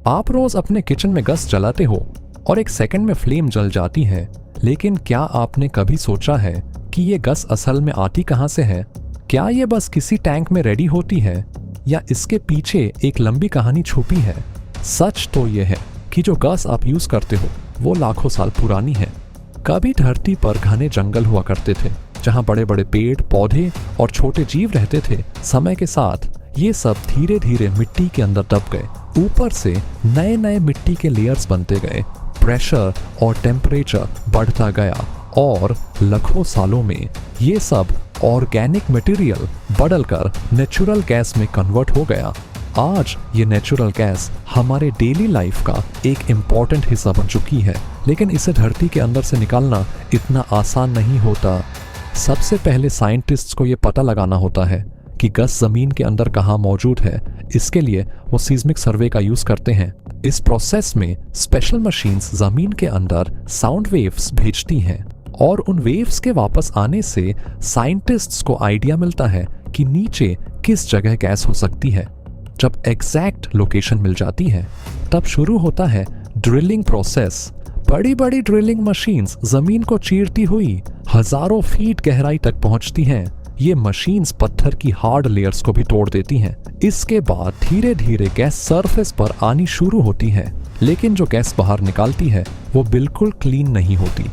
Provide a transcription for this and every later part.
आप रोज अपने किचन में गैस जलाते हो और एक सेकंड में फ्लेम जल जाती है, लेकिन क्या आपने कभी सोचा है कि ये गैस असल में आती कहाँ से है? क्या ये बस किसी टैंक में रेडी होती है या इसके पीछे एक लंबी कहानी छुपी है? सच तो ये है कि जो गैस आप यूज करते हो वो लाखों साल पुरानी है। कभी धरती पर घने जंगल हुआ करते थे जहाँ बड़े बड़े पेड़ पौधे और छोटे जीव रहते थे। समय के साथ ये सब धीरे धीरे मिट्टी के अंदर दब गए। ऊपर से नए नए मिट्टी के लेयर्स बनते गए, प्रेशर और टेम्परेचर बढ़ता गया और लाखों सालों में ये सब ऑर्गेनिक मटेरियल बदलकर नेचुरल गैस में कन्वर्ट हो गया। आज ये नेचुरल गैस हमारे डेली लाइफ का एक इम्पॉर्टेंट हिस्सा बन चुकी है, लेकिन इसे धरती के अंदर से निकालना इतना आसान नहीं होता। सबसे पहले साइंटिस्ट्स को ये पता लगाना होता है कि गैस जमीन के अंदर कहाँ मौजूद है। इसके लिए वो सीस्मिक सर्वे का यूज करते हैं। इस प्रोसेस में स्पेशल मशीन्स जमीन के अंदर साउंड वेव्स भेजती हैं और उन वेव्स के वापस आने से साइंटिस्ट्स को आइडिया मिलता है कि नीचे किस जगह गैस हो सकती है। जब एग्जैक्ट लोकेशन मिल जाती है तब शुरू होता है ड्रिलिंग प्रोसेस। बड़ी बड़ी ड्रिलिंग मशीन्स जमीन को चीरती हुई हजारों फीट गहराई तक पहुंचती हैं। ये मशीन्स पत्थर की हार्ड लेयर्स को भी तोड़ देती हैं। इसके बाद धीरे धीरे गैस सरफेस पर आनी शुरू होती है, लेकिन जो गैस बाहर निकालती है वो बिल्कुल क्लीन नहीं होती।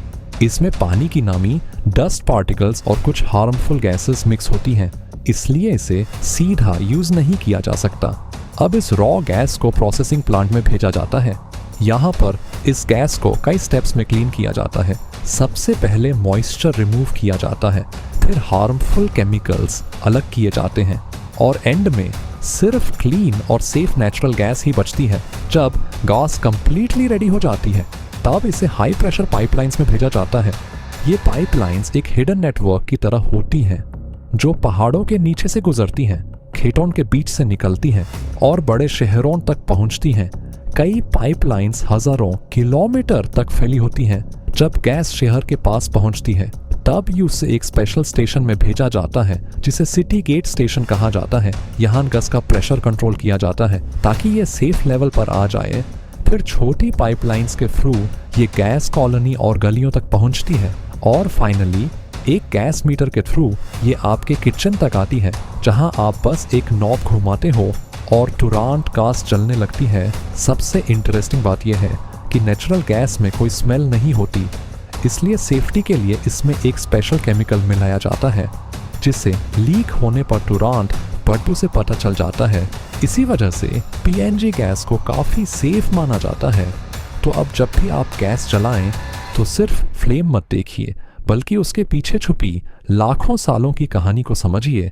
इसमें पानी की नामी, डस्ट पार्टिकल्स और कुछ हार्मफुल गैसेस मिक्स होती हैं, इसलिए इसे सीधा यूज नहीं किया जा सकता। अब इस रॉ गैस को प्रोसेसिंग प्लांट में भेजा जाता है। यहाँ पर इस गैस को कई स्टेप्स में क्लीन किया जाता है। सबसे पहले मॉइस्चर रिमूव किया जाता है, फिर हार्मफुल केमिकल्स अलग किए जाते हैं और एंड में सिर्फ क्लीन और सेफ नेचुरल गैस ही बचती है। जब गैस कंप्लीटली रेडी हो जाती है तब इसे हाई प्रेशर पाइपलाइंस में भेजा जाता है। ये पाइपलाइंस एक हिडन नेटवर्क की तरह होती हैं जो पहाड़ों के नीचे से गुजरती हैं, खेतों के बीच से निकलती हैं और बड़े शहरों तक पहुंचती हैं। कई पाइपलाइंस हजारों किलोमीटर तक फैली होती हैं। जब गैस शहर के पास पहुंचती है तब उसे एक स्पेशल स्टेशन में भेजा जाता है जिसे सिटी गेट स्टेशन कहा जाता है। यहाँ गैस का प्रेशर कंट्रोल किया जाता है ताकि ये सेफ लेवल पर आ जाए। फिर छोटी पाइपलाइंस के थ्रू ये गैस कॉलोनी और गलियों तक पहुंचती है और फाइनली एक गैस मीटर के थ्रू ये आपके किचन तक आती है, जहां आप बस एक नॉब घुमाते हो और तुरंत गैस जलने लगती है। सबसे इंटरेस्टिंग बात यह है कि नेचुरल गैस में कोई स्मेल नहीं होती, इसलिए सेफ्टी के लिए इसमें एक स्पेशल केमिकल मिलाया जाता है जिससे लीक होने पर तुरंत बदबू से पता चल जाता है। इसी वजह से पीएनजी गैस को काफ़ी सेफ माना जाता है। तो अब जब भी आप गैस जलाएं तो सिर्फ फ्लेम मत देखिए, बल्कि उसके पीछे छुपी लाखों सालों की कहानी को समझिए।